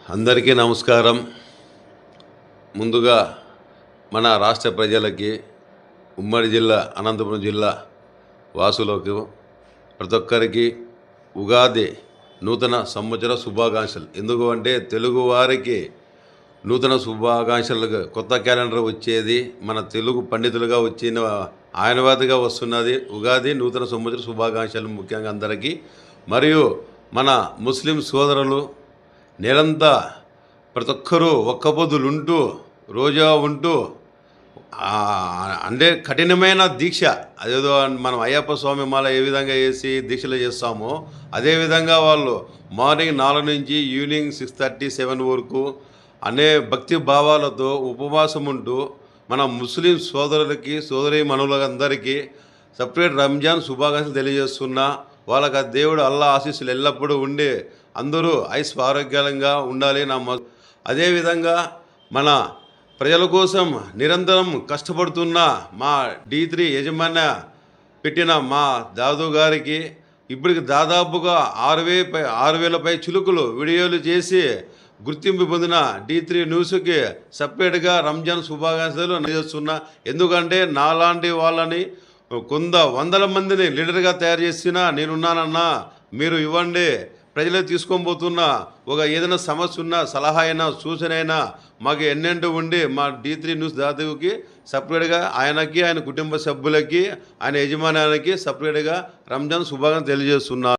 అందరికీ నమస్కారం. ముందుగా మన రాష్ట్ర ప్రజలకి, ఉమ్మడి జిల్లా అనంతపురం జిల్లా వాసులకు ప్రతి ఒక్కరికి ఉగాది నూతన సంవత్సర శుభాకాంక్షలు. ఎందుకు అంటే తెలుగు వారికి నూతన శుభాకాంక్షలుగా కొత్త క్యాలెండర్ వచ్చేది మన తెలుగు పండితులుగా వచ్చిన ఆయనవాదిగా వస్తున్నది ఉగాది నూతన సంవత్సర శుభాకాంక్షలు ముఖ్యంగా అందరికీ. మరియు మన ముస్లిం సోదరులు నెలంతా ప్రతి ఒక్కరూ ఒక్క పొద్దులుంటూ రోజా ఉంటూ అంటే కఠినమైన దీక్ష, అదేదో మనం అయ్యప్ప స్వామి మాల ఏ విధంగా వేసి దీక్షలు చేస్తామో అదేవిధంగా వాళ్ళు మార్నింగ్ 4 నుంచి ఈవినింగ్ 6:30, 7 వరకు అనే భక్తి భావాలతో ఉపవాసం ఉంటూ మన ముస్లిం సోదరులకి సోదరీమణులందరికీ సపరేట్ రంజాన్ శుభాకాంక్షలు తెలియజేస్తున్నా. వాళ్ళకి ఆ దేవుడు అల్లా ఆశీస్సులు ఎల్లప్పుడూ ఉండి అందరూ ఆరోగ్యంగా ఉండాలి. అదేవిధంగా మన ప్రజల కోసం నిరంతరం కష్టపడుతున్న మా D3 యజమాన్య పెట్టిన మా దాదు గారికి ఇప్పటికి దాదాపుగా 6,000 పై చిలుకులు వీడియోలు చేసి గుర్తింపు పొందిన D3 న్యూస్కి సపరేట్గా రంజాన్ శుభాకాంక్షలు అందజేస్తున్నా. ఎందుకంటే నాలాంటి వాళ్ళని వందల మందిని లీడర్గా తయారు చేసిన నేనున్నానన్నా, మీరు ఇవ్వండి. ప్రజలకు తీసుకొని పోతున్నా ఒక ఏదైనా సమస్య ఉన్నా సలహా అయినా సూచన అయినా మాకు ఎన్నెంటూ ఉండి మా D3 న్యూస్ దాదాపుకి సపరేట్గా ఆయనకి, ఆయన కుటుంబ సభ్యులకి, ఆయన యజమానానికి సపరేట్గా రంజాన్ శుభాకాంక్షలు తెలియజేస్తున్నారు.